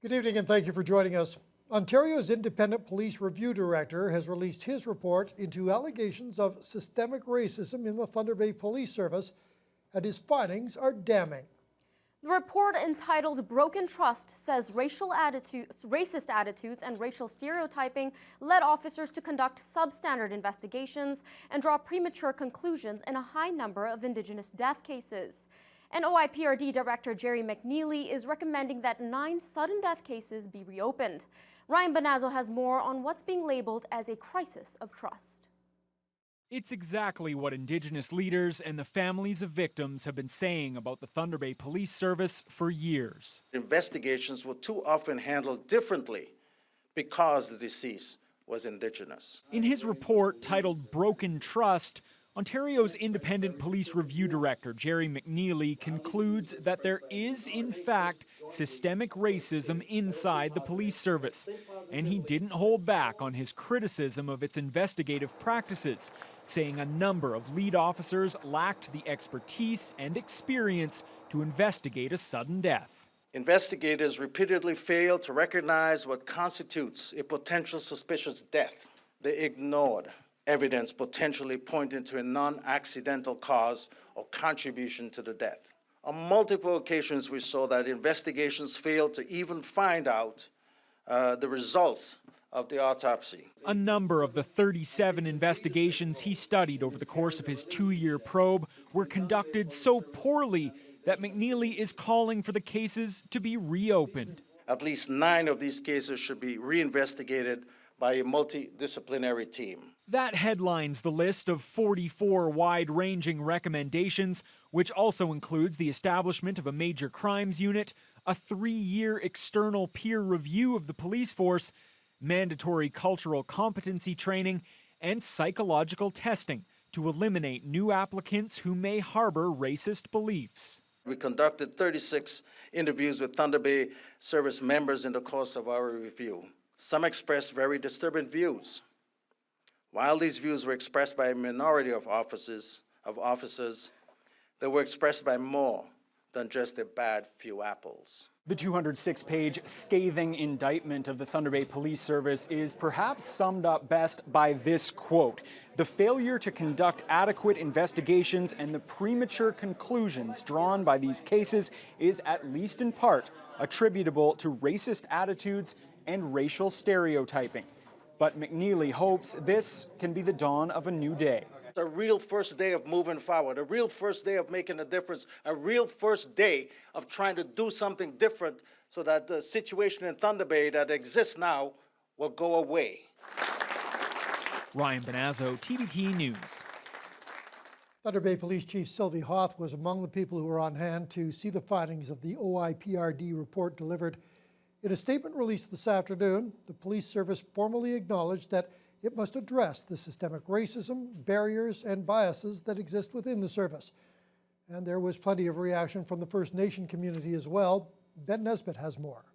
Good evening and thank you for joining us. Ontario's Independent Police Review Director has released his report into allegations of systemic racism in the Thunder Bay Police Service, and his findings are damning. The report, entitled Broken Trust, says racist attitudes and racial stereotyping led officers to conduct substandard investigations and draw premature conclusions in a high number of Indigenous death cases. And OIPRD Director Jerry McNeely is recommending that 9 sudden death cases be reopened. Ryan Banazzo has more on what's being labeled as a crisis of trust. It's exactly what Indigenous leaders and the families of victims have been saying about the Thunder Bay Police Service for years. Investigations were too often handled differently because the deceased was Indigenous. In his report titled Broken Trust, Ontario's Independent Police Review Director Jerry McNeely concludes that there is, in fact, systemic racism inside the police service. And he didn't hold back on his criticism of its investigative practices, saying a number of lead officers lacked the expertise and experience to investigate a sudden death. Investigators repeatedly failed to recognize what constitutes a potential suspicious death. They ignored evidence potentially pointing to a non-accidental cause or contribution to the death. On multiple occasions, we saw that investigations failed to even find out the results of the autopsy. A number of the 37 investigations he studied over the course of his 2-year probe were conducted so poorly that McNeely is calling for the cases to be reopened. At least 9 of these cases should be reinvestigated by a multidisciplinary team. That headlines the list of 44 wide-ranging recommendations, which also includes the establishment of a major crimes unit, a 3-year external peer review of the police force, mandatory cultural competency training, and psychological testing to eliminate new applicants who may harbor racist beliefs. We conducted 36 interviews with Thunder Bay Service members in the course of our review. Some expressed very disturbing views. While these views were expressed by a minority of officers, they were expressed by more than just a bad few apples. The 206-page scathing indictment of the Thunder Bay Police Service is perhaps summed up best by this quote: "The failure to conduct adequate investigations and the premature conclusions drawn by these cases is at least in part attributable to racist attitudes and racial stereotyping." But McNeely hopes this can be the dawn of a new day. A real first day of moving forward, a real first day of making a difference, a real first day of trying to do something different so that the situation in Thunder Bay that exists now will go away. Ryan Banazzo, TBT News. Thunder Bay Police Chief Sylvie Hoth was among the people who were on hand to see the findings of the OIPRD report delivered. In a statement released this afternoon, the police service formally acknowledged that it must address the systemic racism, barriers, and biases that exist within the service. And there was plenty of reaction from the First Nation community as well. Ben Nesbitt has more.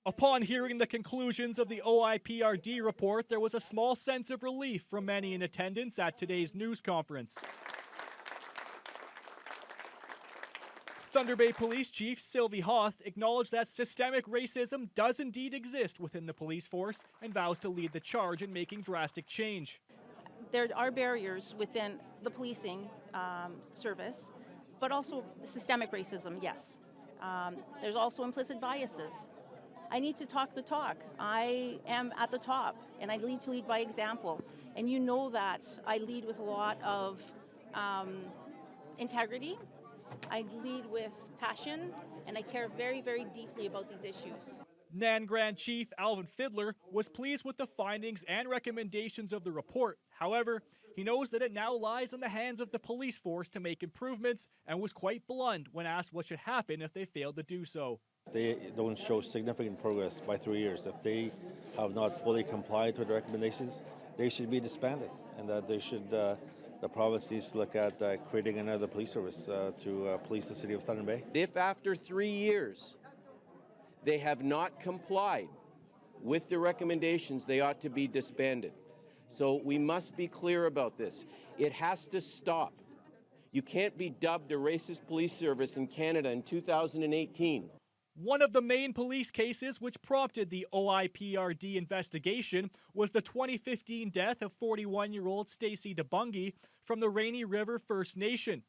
Upon hearing the conclusions of the OIPRD report, there was a small sense of relief from many in attendance at today's news conference. Thunder Bay Police Chief Sylvie Hoth acknowledged that systemic racism does indeed exist within the police force and vows to lead the charge in making drastic change. There are barriers within the policing service, but also systemic racism, yes. There's also implicit biases. I need to talk the talk. I am at the top, and I need to lead by example. And you know that I lead with a lot of integrity. I lead with passion, and I care very, very deeply about these issues. NAN Grand Chief Alvin Fiddler was pleased with the findings and recommendations of the report. However, he knows that it now lies in the hands of the police force to make improvements, and was quite blunt when asked what should happen if they failed to do so. They don't show significant progress by 3 years. If they have not fully complied with the recommendations, they should be disbanded, and that they should the province needs to look at creating another police service to police the city of Thunder Bay. If after 3 years they have not complied with the recommendations, they ought to be disbanded. So we must be clear about this. It has to stop. You can't be dubbed a racist police service in Canada in 2018. One of the main police cases which prompted the OIPRD investigation was the 2015 death of 41-year-old Stacey DeBungy from the Rainy River First Nation.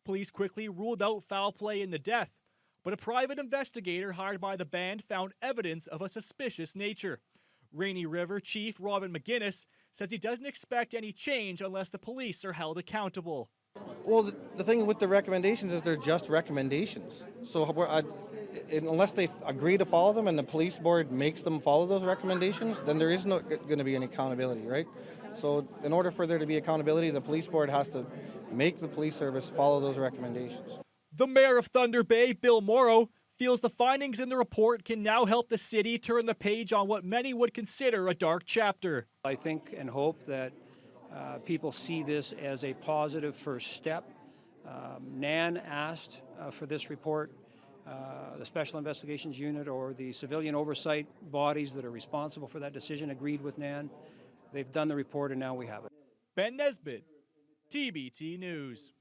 Police quickly ruled out foul play in the death, but a private investigator hired by the band found evidence of a suspicious nature. Rainy River Chief Robin McGuinness says he doesn't expect any change unless the police are held accountable. Well, the thing with the recommendations is they're just recommendations. So unless they agree to follow them and the police board makes them follow those recommendations, then there is not going to be any accountability, right? So in order for there to be accountability, the police board has to make the police service follow those recommendations. The mayor of Thunder Bay, Bill Morrow, feels the findings in the report can now help the city turn the page on what many would consider a dark chapter. I think and hope that people see this as a positive first step. NAN asked for this report. The Special Investigations Unit or the civilian oversight bodies that are responsible for that decision agreed with NAN. They've done the report and now we have it. Ben Nesbitt, TBT News.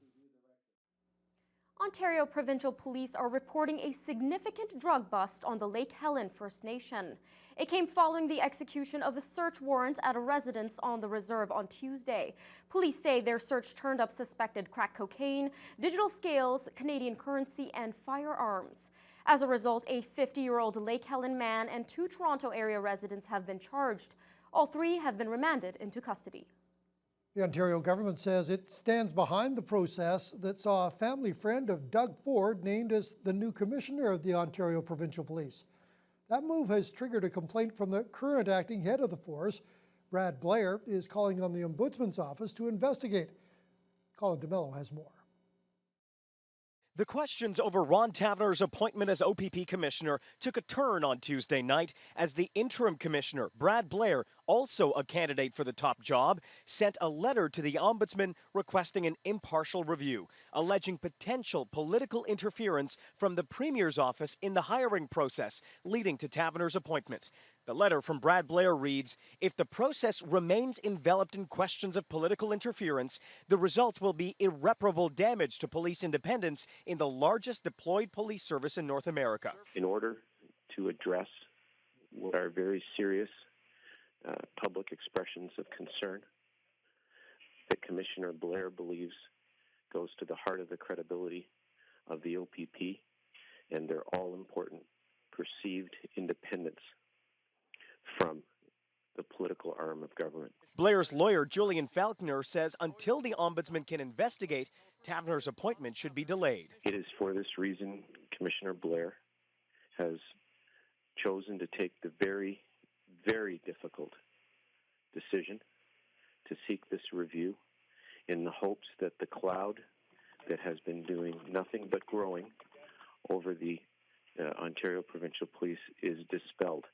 Ontario Provincial Police are reporting a significant drug bust on the Lake Helen First Nation. It came following the execution of a search warrant at a residence on the reserve on Tuesday. Police say their search turned up suspected crack cocaine, digital scales, Canadian currency, and firearms. As a result, a 50-year-old Lake Helen man and 2 Toronto area residents have been charged. All 3 have been remanded into custody. The Ontario government says it stands behind the process that saw a family friend of Doug Ford named as the new commissioner of the Ontario Provincial Police. That move has triggered a complaint from the current acting head of the force. Brad Blair is calling on the Ombudsman's office to investigate. Colin DeMello has more. The questions over Ron Taverner's appointment as OPP commissioner took a turn on Tuesday night as the interim commissioner, Brad Blair, also a candidate for the top job, sent a letter to the ombudsman requesting an impartial review, alleging potential political interference from the premier's office in the hiring process leading to Taverner's appointment. The letter from Brad Blair reads, "If the process remains enveloped in questions of political interference, the result will be irreparable damage to police independence in the largest deployed police service in North America." In order to address what are very serious public expressions of concern that Commissioner Blair believes goes to the heart of the credibility of the OPP and their all-important perceived independence from the political arm of government. Blair's lawyer, Julian Falconer, says until the ombudsman can investigate, Taverner's appointment should be delayed. It is for this reason Commissioner Blair has chosen to take the very, very difficult decision to seek this review in the hopes that the cloud that has been doing nothing but growing over the Ontario Provincial Police is dispelled.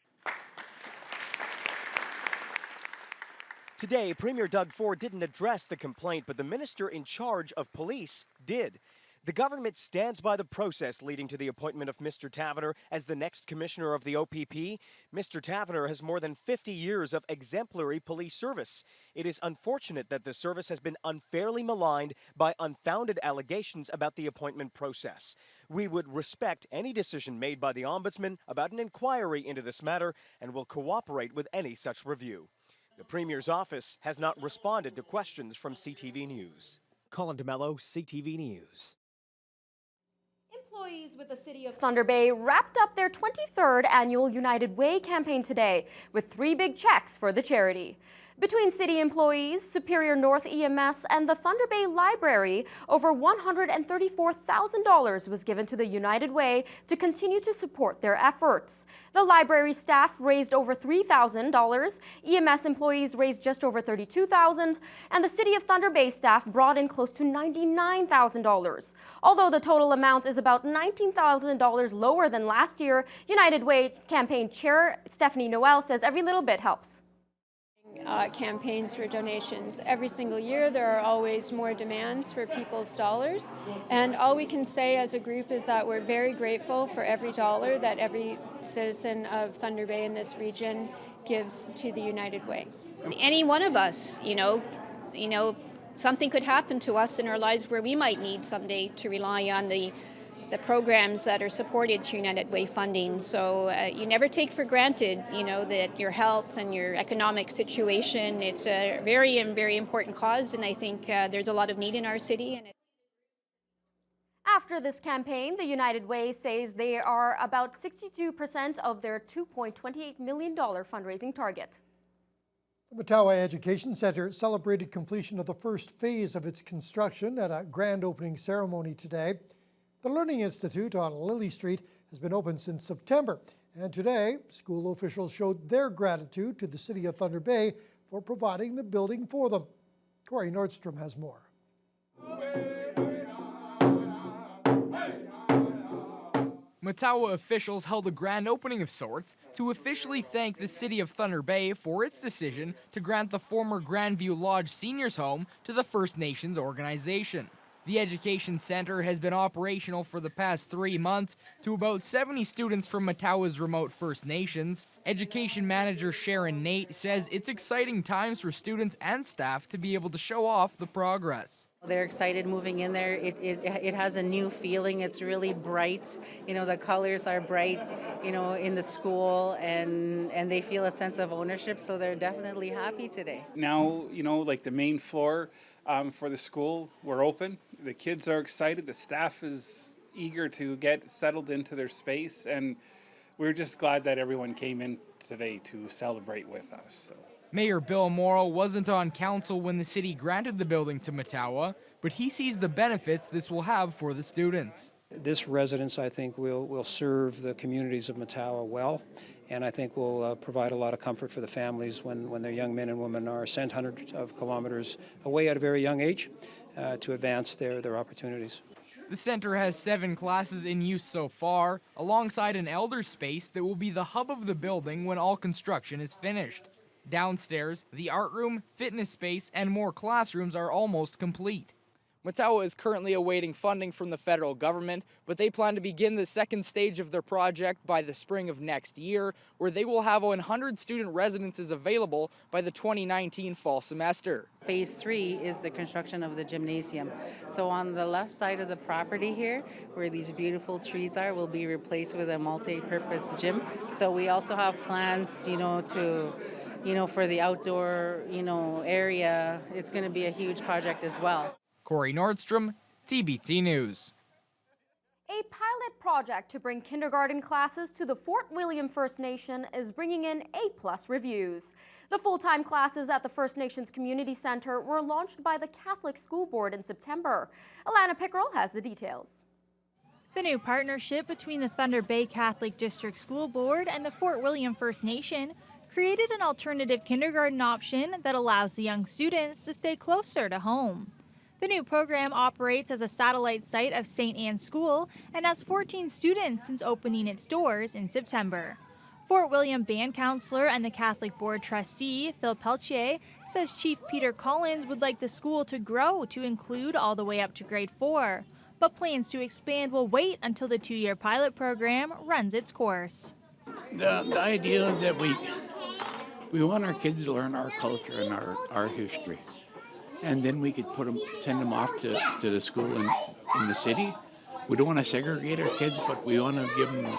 Today, Premier Doug Ford didn't address the complaint, but the minister in charge of police did. The government stands by the process leading to the appointment of Mr. Taverner as the next commissioner of the OPP. Mr. Taverner has more than 50 years of exemplary police service. It is unfortunate that the service has been unfairly maligned by unfounded allegations about the appointment process. We would respect any decision made by the Ombudsman about an inquiry into this matter and will cooperate with any such review. The Premier's office has not responded to questions from CTV News. Colin DeMello, CTV News. Employees with the City of Thunder Bay wrapped up their 23rd annual United Way campaign today with 3 big checks for the charity. Between city employees, Superior North EMS, and the Thunder Bay Library, over $134,000 was given to the United Way to continue to support their efforts. The library staff raised over $3,000, EMS employees raised just over $32,000, and the City of Thunder Bay staff brought in close to $99,000. Although the total amount is about $19,000 lower than last year, United Way campaign chair Stephanie Noel says every little bit helps. Campaigns for donations. Every single year there are always more demands for people's dollars, and all we can say as a group is that we're very grateful for every dollar that every citizen of Thunder Bay in this region gives to the United Way. Any one of us, you know, something could happen to us in our lives where we might need someday to rely on the the programs that are supported through United Way funding. So you never take for granted, that your health and your economic situation. It's a very important cause, and I think there's a lot of need in our city. After this campaign, the United Way says they are about 62% of their $2.28 million fundraising target. The Matawa Education Centre celebrated completion of the first phase of its construction at a grand opening ceremony today. The Learning Institute on Lily Street has been open since September, and today school officials showed their gratitude to the City of Thunder Bay for providing the building for them. Corey Nordstrom has more. Matawa officials held a grand opening of sorts to officially thank the City of Thunder Bay for its decision to grant the former Grandview Lodge Seniors Home to the First Nations organization. The Education Center has been operational for the past 3 months to about 70 students from Matawa's remote First Nations. Education Manager Sharon Nate says it's exciting times for students and staff to be able to show off the progress. They're excited moving in there. It has a new feeling. It's really bright. The colors are bright, in the school, and they feel a sense of ownership, so they're definitely happy today. Now, like the main floor for the school, we're open. The kids are excited. The staff is eager to get settled into their space, and we're just glad that everyone came in today to celebrate with us. So. Mayor Bill Morrow wasn't on council when the city granted the building to Matawa, but he sees the benefits this will have for the students. This residence, I think, will serve the communities of Matawa well, and I think will provide a lot of comfort for the families when their young men and women are sent hundreds of kilometers away at a very young age to advance their opportunities. The center has 7 classes in use so far, alongside an elder space that will be the hub of the building when all construction is finished. Downstairs, the art room, fitness space, and more classrooms are almost complete. Matawa is currently awaiting funding from the federal government, but they plan to begin the second stage of their project by the spring of next year, where they will have 100 student residences available by the 2019 fall semester. Phase 3 is the construction of the gymnasium. So on the left side of the property here, where these beautiful trees are, will be replaced with a multi-purpose gym. So we also have plans, for the outdoor, area. It's going to be a huge project as well. Corey Nordstrom, TBT News. A pilot project to bring kindergarten classes to the Fort William First Nation is bringing in A+ reviews. The full-time classes at the First Nations Community Center were launched by the Catholic School Board in September. Alana Pickrell has the details. The new partnership between the Thunder Bay Catholic District School Board and the Fort William First Nation created an alternative kindergarten option that allows the young students to stay closer to home. The new program operates as a satellite site of St. Anne's School and has 14 students since opening its doors in September. Fort William band counselor and the Catholic Board trustee, Phil Peltier, says Chief Peter Collins would like the school to grow to include all the way up to grade 4, but plans to expand will wait until the 2-year pilot program runs its course. The idea is that we want our kids to learn our culture and our history. And then we could send them off to the school in the city. We don't want to segregate our kids, but we want to give them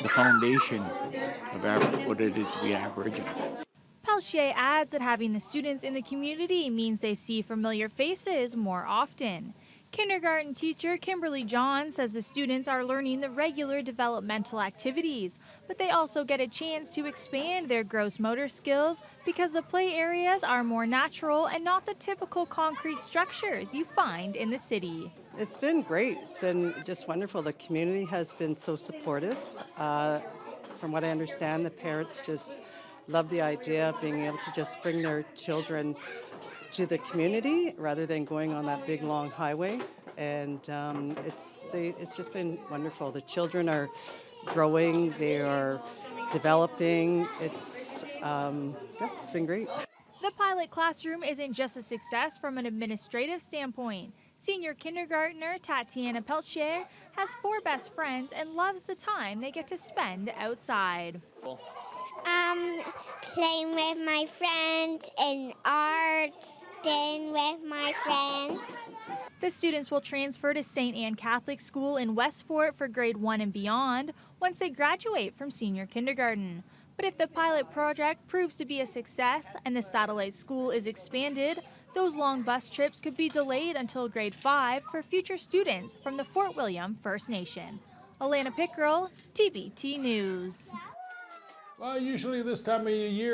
the foundation of what it is to be Aboriginal. Peltier adds that having the students in the community means they see familiar faces more often. Kindergarten teacher Kimberly John says the students are learning the regular developmental activities, but they also get a chance to expand their gross motor skills because the play areas are more natural and not the typical concrete structures you find in the city. It's been great. It's been just wonderful. The community has been so supportive. From what I understand, the parents just love the idea of being able to just bring their children to the community rather than going on that big long highway, and it's just been wonderful. The children are growing, they are developing. It's been great. The pilot classroom isn't just a success from an administrative standpoint. Senior kindergartner Tatiana Peltier has 4 best friends and loves the time they get to spend outside. Playing with my friends and art, with my friends. The students will transfer to St. Anne Catholic School in West Fort for grade 1 and beyond once they graduate from senior kindergarten. But if the pilot project proves to be a success and the satellite school is expanded, those long bus trips could be delayed until grade 5 for future students from the Fort William First Nation. Alana Pickrell, TBT News. Well, usually this time of year,